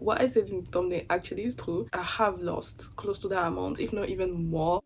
what I said in the thumbnail actually is true. I have lost close to that amount, if not even more.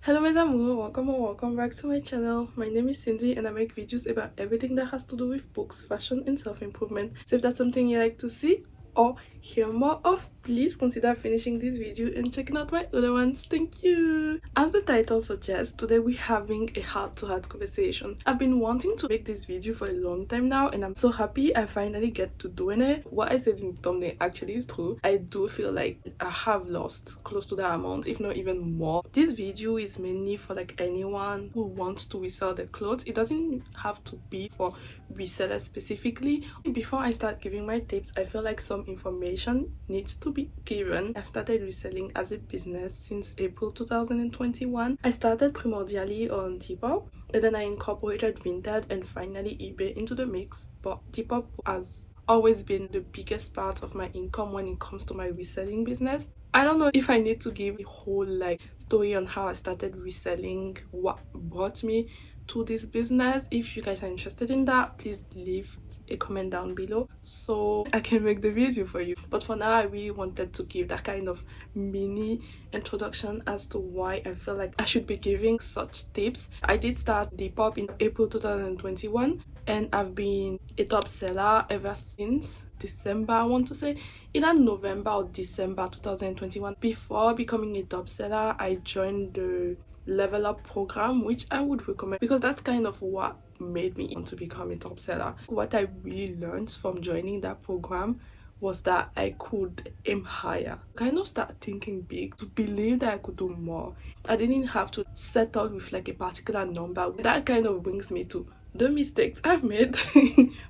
Hello mes amours, welcome or welcome back to my channel. My name is Cindy and I make videos about everything that has to do with books, fashion and self-improvement. So if that's something you like to see or hear more of, please consider finishing this video and checking out my other ones. Thank you. As the title suggests, today we're having a heart-to-heart conversation. I've been wanting to make this video for a long time now and I'm so happy I finally get to doing it. What I said in the thumbnail actually is true. I do feel like I have lost close to that amount, if not even more. This video is mainly for like anyone who wants to resell their clothes. It doesn't have to be for resellers specifically. Before I start giving my tips, I feel like some information needs to be given. I started reselling as a business since April 2021. I started primordially on Depop and then I incorporated Vinted and finally eBay into the mix, but Depop has always been the biggest part of my income when it comes to my reselling business. I don't know if I need to give a whole like story on how I started reselling, what brought me to this business. If you guys are interested in that, please leave a comment down below so I can make the video for you. But for now, I really wanted to give that kind of mini introduction as to why I feel like I should be giving such tips. I did start Depop in April 2021 and I've been a top seller ever since December, I want to say either November or December 2021. Before becoming a top seller, I joined the Level Up program, which I would recommend because that's kind of what made me want to become a top seller. What I really learned from joining that program was that I could aim higher, kind of start thinking big, to believe that I could do more. I didn't have to settle with like a particular number. That kind of brings me to the mistakes I've made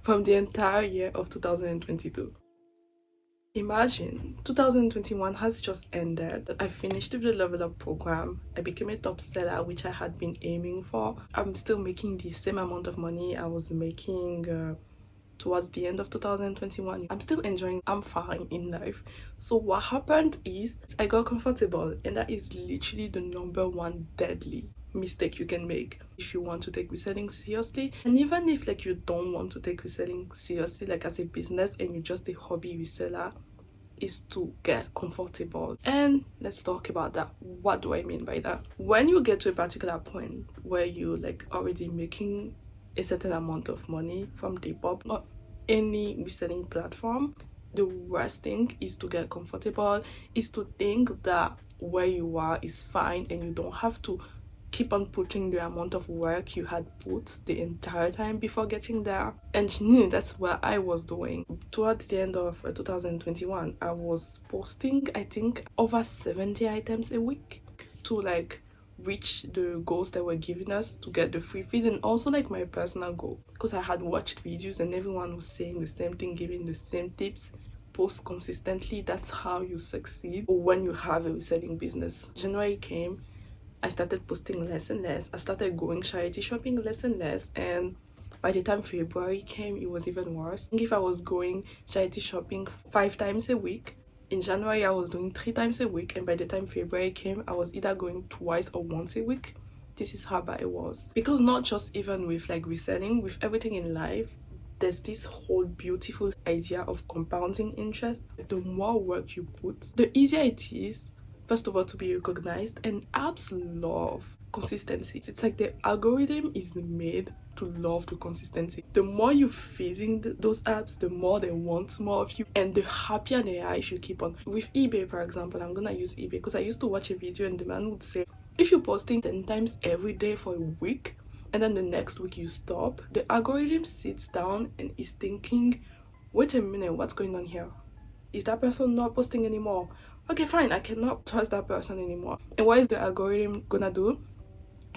from the entire year of 2022. Imagine 2021 has just ended. I finished with the Level Up program. I became a top seller, which I had been aiming for. I'm still making the same amount of money I was making towards the end of 2021. I'm still enjoying, I'm fine in life. So what happened is I got comfortable, and that is literally the number one deadly mistake you can make if you want to take reselling seriously. And even if like you don't want to take reselling seriously like as a business and you're just a hobby reseller, is to get comfortable. And let's talk about that. What do I mean by that? When you get to a particular point where you're like already making a certain amount of money from Depop or any reselling platform, the worst thing is to get comfortable, is to think that where you are is fine and you don't have to keep on putting the amount of work you had put the entire time before getting there. And that's what I was doing. Towards the end of 2021, I was posting, I think, over 70 items a week to like reach the goals that were giving us to get the free fees, and also like my personal goal, because I had watched videos and everyone was saying the same thing, giving the same tips. Post consistently, that's how you succeed when you have a reselling business. January came, I started posting less and less. I started going charity shopping less and less, and by the time February came, it was even worse. If I was going charity shopping 5 times a week, in January I was doing 3 times a week, and by the time February came, I was either going twice or once a week. This is how bad it was. Because not just even with like reselling, with everything in life, there's this whole beautiful idea of compounding interest. The more work you put, the easier it is, first of all, to be recognized. And apps love consistency. It's like the algorithm is made to love the consistency. The more you're feeding those apps, the more they want more of you, and the happier they are if you keep on. With eBay, for example, I'm gonna use eBay because I used to watch a video and the man would say, if you're posting 10 times every day for a week and then the next week you stop, the algorithm sits down and is thinking, wait a minute, what's going on here? Is that person not posting anymore? Okay, fine, I cannot trust that person anymore. And what is the algorithm gonna do?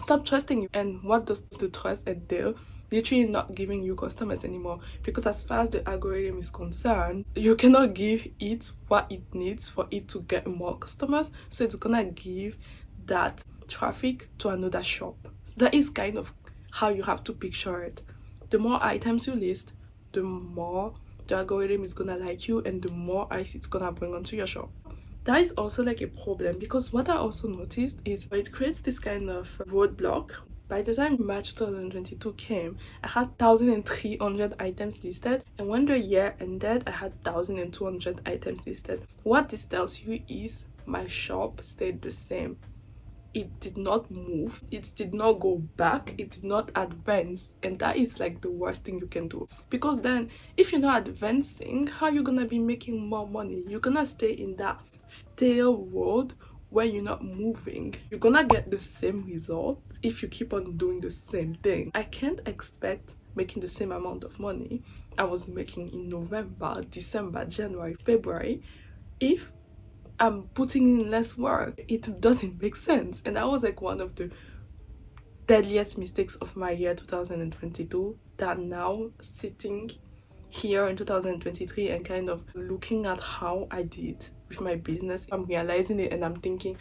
Stop trusting you. And what does the trust entail? Literally not giving you customers anymore, because as far as the algorithm is concerned, you cannot give it what it needs for it to get more customers, so it's gonna give that traffic to another shop. So that is kind of how you have to picture it. The more items you list, the more the algorithm is gonna like you and the more eyes it's gonna bring onto your shop. That is also like a problem, because what I also noticed is it creates this kind of roadblock By the time March 2022 came, I had 1,300 items listed, and when the year ended, I had 1,200 items listed. What this tells you is my shop stayed the same. It did not move, it did not go back, it did not advance, and that is like the worst thing you can do, because then if you're not advancing, how are you gonna be making more money? You're gonna stay in that stale world where you're not moving. You're gonna get the same results if you keep on doing the same thing. I can't expect making the same amount of money I was making in November, December, January, February if I'm putting in less work. It doesn't make sense. And that was like one of the deadliest mistakes of my year 2022, that now sitting here in 2023 and kind of looking at how I did with my business, I'm realizing it and I'm thinking,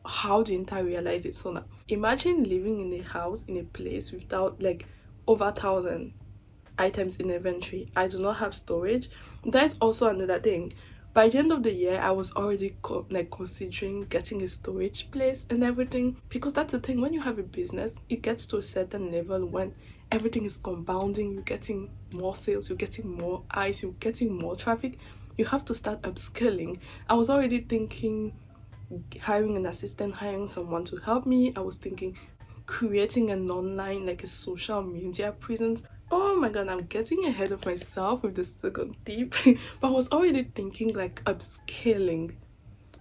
how didn't I realize it sooner? Imagine living in a house, in a place without like over 1,000 items in inventory. I do not have storage. That is also another thing. By the end of the year, I was already considering getting a storage place and everything, because that's the thing. When you have a business, it gets to a certain level when everything is compounding. You're getting more sales, you're getting more eyes, you're getting more traffic. You have to start upscaling. I was already thinking hiring an assistant, hiring someone to help me. I was thinking creating an online, like a social media presence. Oh my god, I'm getting ahead of myself with the second tip. But I was already thinking like upscaling.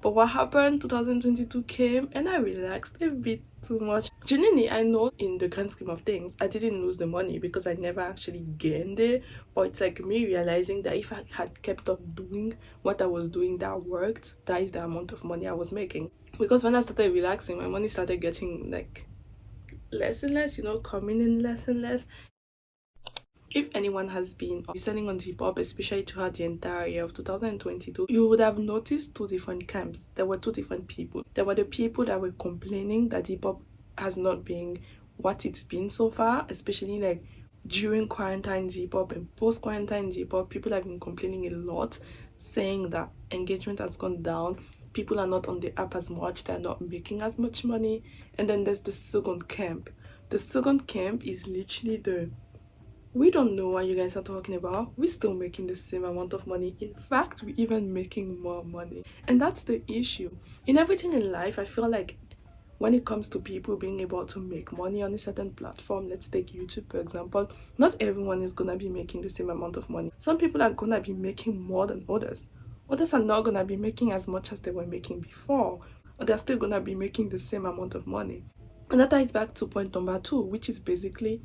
But what happened? 2022 came and I relaxed a bit too much. Genuinely, I know in the grand scheme of things, I didn't lose the money because I never actually gained it. But it's like me realizing that if I had kept up doing what I was doing that worked, that is the amount of money I was making. Because when I started relaxing, my money started getting like less and less, coming in less and less. If anyone has been reselling on Depop, especially throughout the entire year of 2022, you would have noticed two different camps. There were two different people. There were the people that were complaining that Depop has not been what it's been so far, especially like during quarantine Depop and post-quarantine Depop. People have been complaining a lot, saying that engagement has gone down. People are not on the app as much, they're not making as much money. And then there's the second camp. The second camp is literally we don't know what you guys are talking about. We're still making the same amount of money. In fact, we're even making more money. And that's the issue. In everything in life, I feel like when it comes to people being able to make money on a certain platform, let's take YouTube for example, not everyone is gonna be making the same amount of money. Some people are gonna be making more than others. Others are not gonna be making as much as they were making before, but they're still gonna be making the same amount of money. And that ties back to point number 2, which is basically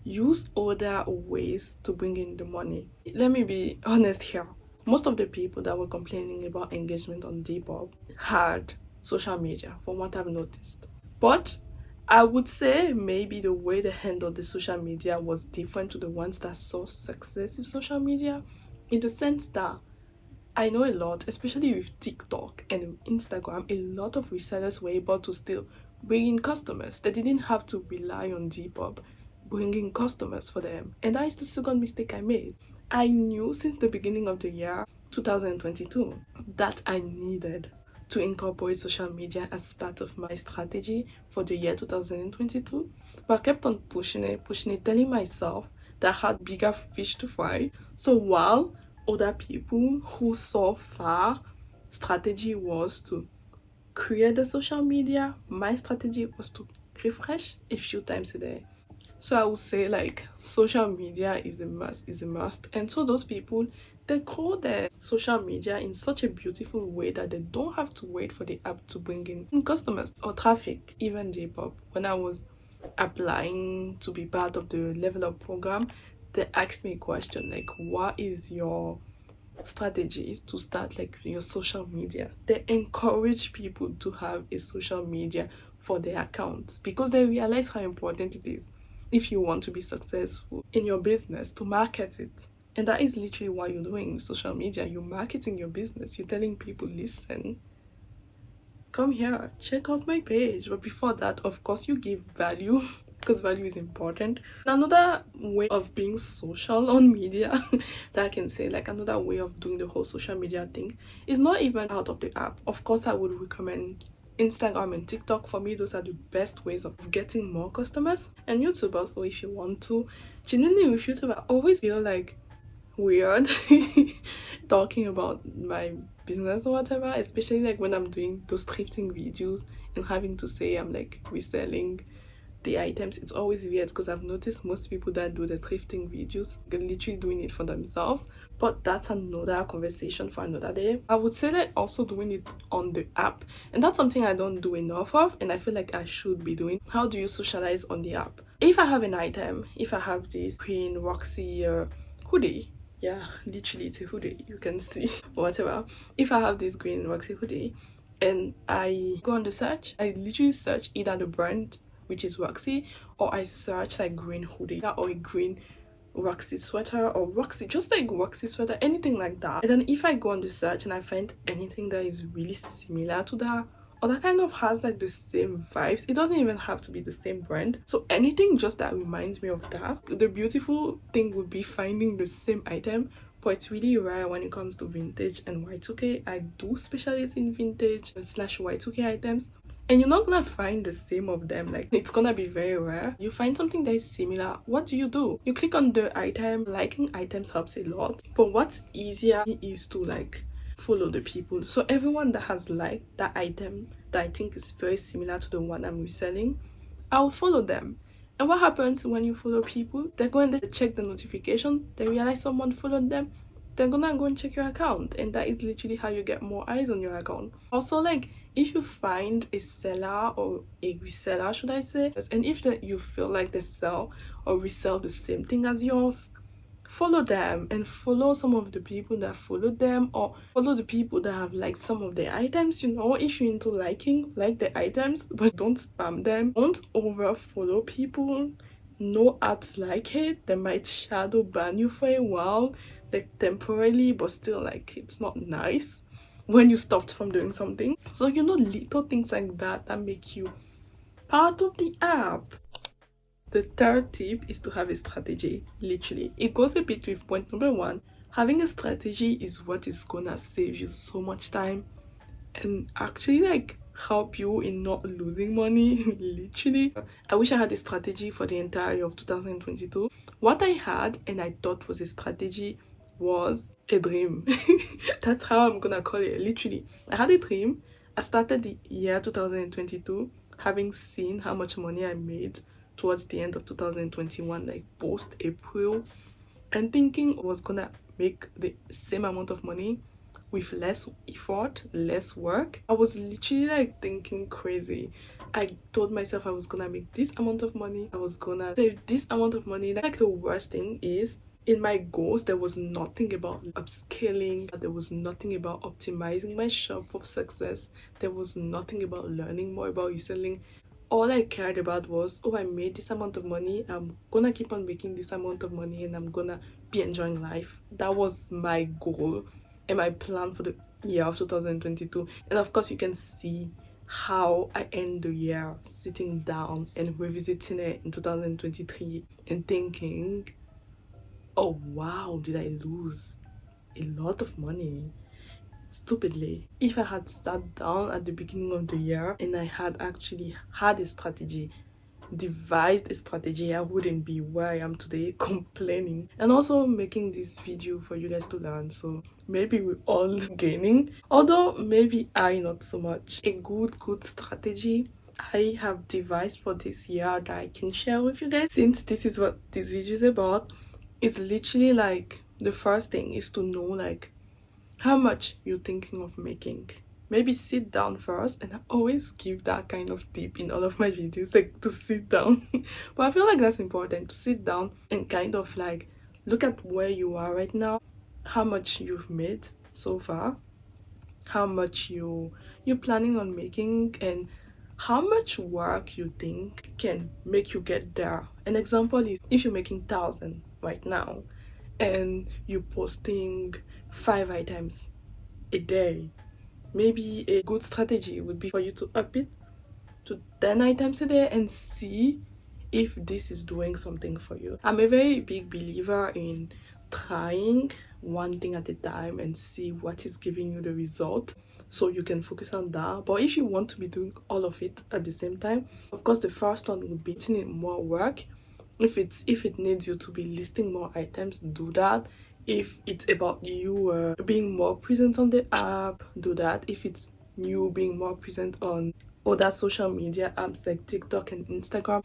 use other ways to bring in the money. Let me be honest here. Most of the people that were complaining about engagement on Depop had social media, from what I've noticed. But I would say maybe the way they handled the social media was different to the ones that saw success with social media, in the sense that I know a lot, especially with TikTok and Instagram, a lot of resellers were able to still bring in customers. They didn't have to rely on Depop bringing customers for them. And that is the second mistake I made. I knew since the beginning of the year 2022 that I needed to incorporate social media as part of my strategy for the year 2022, but I kept on pushing it, telling myself that I had bigger fish to fry. So while other people who saw far strategy was to create the social media, my strategy was to refresh a few times a day. So I would say like social media is a must. And so those people, they grow their social media in such a beautiful way that they don't have to wait for the app to bring in customers or traffic. Even Depop, when I was applying to be part of the Level Up program, they asked me a question like, what is your strategy to start like your social media? They encourage people to have a social media for their accounts because they realize how important it is if you want to be successful in your business to market it. And that is literally what you're doing with social media. You're marketing your business. You're telling people, listen, come here, check out my page. But before that, of course, you give value because value is important. Another way of being social on media that I can say, like another way of doing the whole social media thing, is not even out of the app. Of course, I would recommend Instagram and TikTok. For me, those are the best ways of getting more customers. And YouTube also, if you want to. Genuinely with YouTube, I always feel like weird talking about my business or whatever, especially like when I'm doing those thrifting videos and having to say I'm like reselling the items. It's always weird because I've noticed most people that do the thrifting videos are literally doing it for themselves, but that's another conversation for another day. I would say that also doing it on the app, and that's something I don't do enough of, and I feel like I should be doing. How do you socialize on the app? If I have an item, if I have this Queen Roxy hoodie, yeah, literally it's a hoodie, you can see whatever. If I have this green Roxy hoodie and I go on the search, I literally search either the brand, which is Roxy, or I search like green hoodie or a green Roxy sweater, or Roxy, just like Roxy sweater, anything like that. And then if I go on the search and I find anything that is really similar to that, or that kind of has like the same vibes, it doesn't even have to be the same brand, so anything just that reminds me of that. The beautiful thing would be finding the same item, but it's really rare when it comes to vintage and Y2K. I do specialize in vintage slash Y2K items, and you're not gonna find the same of them. Like, it's gonna be very rare. You find something that is similar, what do? You click on the item. Liking items helps a lot, but what's easier is to like follow the people. So everyone that has liked that item that I think is very similar to the one I'm reselling, I'll follow them. And what happens when you follow people? They're going to check the notification, they realize someone followed them, they're gonna go and check your account, and that is literally how you get more eyes on your account. Also, like, if you find a seller or a reseller, should I say, and if you feel like they sell or resell the same thing as yours, follow them and follow some of the people that followed them, or follow the people that have liked some of their items. If you're into liking, like the items, but don't spam them. Don't over follow people. No apps like it. They might shadow ban you for a while, like temporarily, but still, like, it's not nice when you stopped from doing something. So little things like that that make you part of the app. The third tip is to have a strategy. Literally, it goes a bit with point number one. Having a strategy is what is gonna save you so much time and actually like help you in not losing money. Literally, I wish I had a strategy for the entire year of 2022. What I had and I thought was a strategy was a dream. That's how I'm gonna call it. Literally, I had a dream. I started the year 2022 having seen how much money I made towards the end of 2021, like post April, and thinking I was gonna make the same amount of money with less effort, less work. I was literally like thinking crazy. I told myself I was gonna make this amount of money, I was gonna save this amount of money. Like, the worst thing is, in my goals there was nothing about upscaling, there was nothing about optimizing my shop for success, there was nothing about learning more about reselling. All I cared about was, oh, I made this amount of money, I'm gonna keep on making this amount of money, and I'm gonna be enjoying life. That was my goal and my plan for the year of 2022. And of course, you can see how I end the year sitting down and revisiting it in 2023 and thinking, oh wow, did I lose a lot of money stupidly? If I had sat down at the beginning of the year and I had actually had a strategy, devised a strategy, I wouldn't be where I am today complaining. And also making this video for you guys to learn, so maybe we're all gaining, although maybe I not so much. A good strategy I have devised for this year that I can share with you guys, since this is what this video is about. It's literally like, the first thing is to know like how much you're thinking of making. Maybe sit down first, and I always give that kind of tip in all of my videos, like to sit down. But I feel like that's important, to sit down and kind of like look at where you are right now, how much you've made so far, how much you're planning on making, and how much work you think can make you get there. An example is, if you're making 1,000 right now and you're posting 5 items a day, maybe a good strategy would be for you to up it to 10 items a day and see if this is doing something for you. I'm a very big believer in trying one thing at a time and see what is giving you the result, so you can focus on that. But if you want to be doing all of it at the same time, of course the first one would be putting in more work. If it needs you to be listing more items, do that. If it's about you being more present on the app, do that. If it's you being more present on other social media apps like TikTok and Instagram,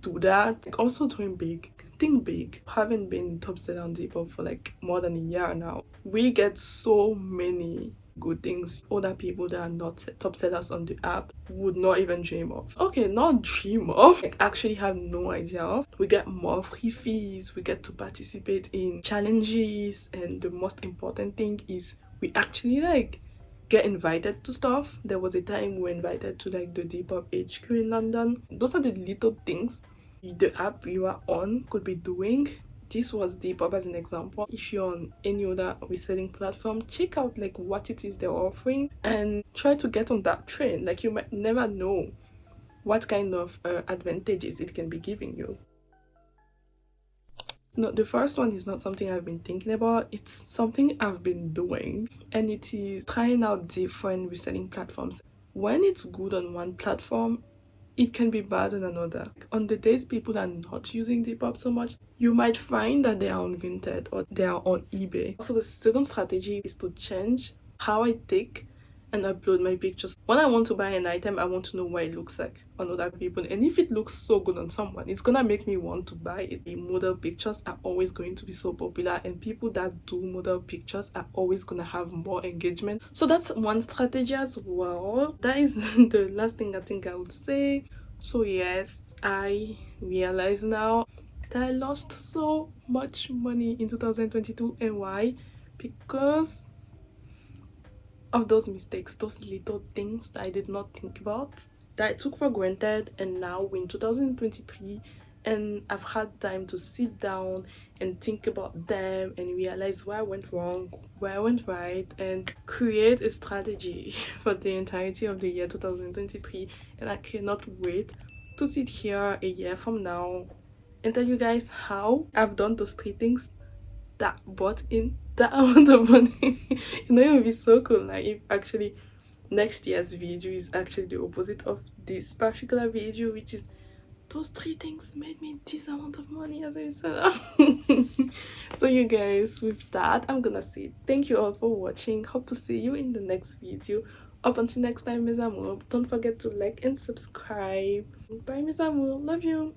do that. Like, also dream big, think big. Having been top seller on Depop for like more than a year now, we get so many good things other people that are not top sellers on the app would not even dream of. Okay, not dream of, like actually have no idea of. We get more free fees, we get to participate in challenges, and the most important thing is we actually like get invited to stuff. There was a time we were invited to like the Depop HQ in London. Those are the little things the app you are on could be doing. This was Depop as an example. If you're on any other reselling platform, check out like what it is they're offering and try to get on that train. Like, you might never know what kind of advantages it can be giving you. No, the first one is not something I've been thinking about. It's something I've been doing, and it is trying out different reselling platforms. When it's good on one platform, it can be bad on another. On the days people are not using Depop so much, you might find that they are on Vinted or they are on eBay. So the second strategy is to change how I take and upload my pictures. When I want to buy an item, I want to know what it looks like on other people, and if it looks so good on someone, it's gonna make me want to buy it. The model pictures are always going to be so popular, and people that do model pictures are always gonna have more engagement. So that's one strategy as well. That is the last thing I think I would say. So yes, I realize now that I lost so much money in 2022. And why? Because of those mistakes, those little things that I did not think about, that I took for granted. And now we're in 2023 and I've had time to sit down and think about them and realize where I went wrong, where I went right, and create a strategy for the entirety of the year 2023. And I cannot wait to sit here a year from now and tell you guys how I've done those 3 things that brought in that amount of money. It would be so cool like if actually next year's video is actually the opposite of this particular video, which is those 3 things made me this amount of money as a reseller. So you guys, with that, I'm gonna say thank you all for watching. Hope to see you in the next video. Up until next time, mes amours, don't forget to like and subscribe. Bye, mes amours, love you.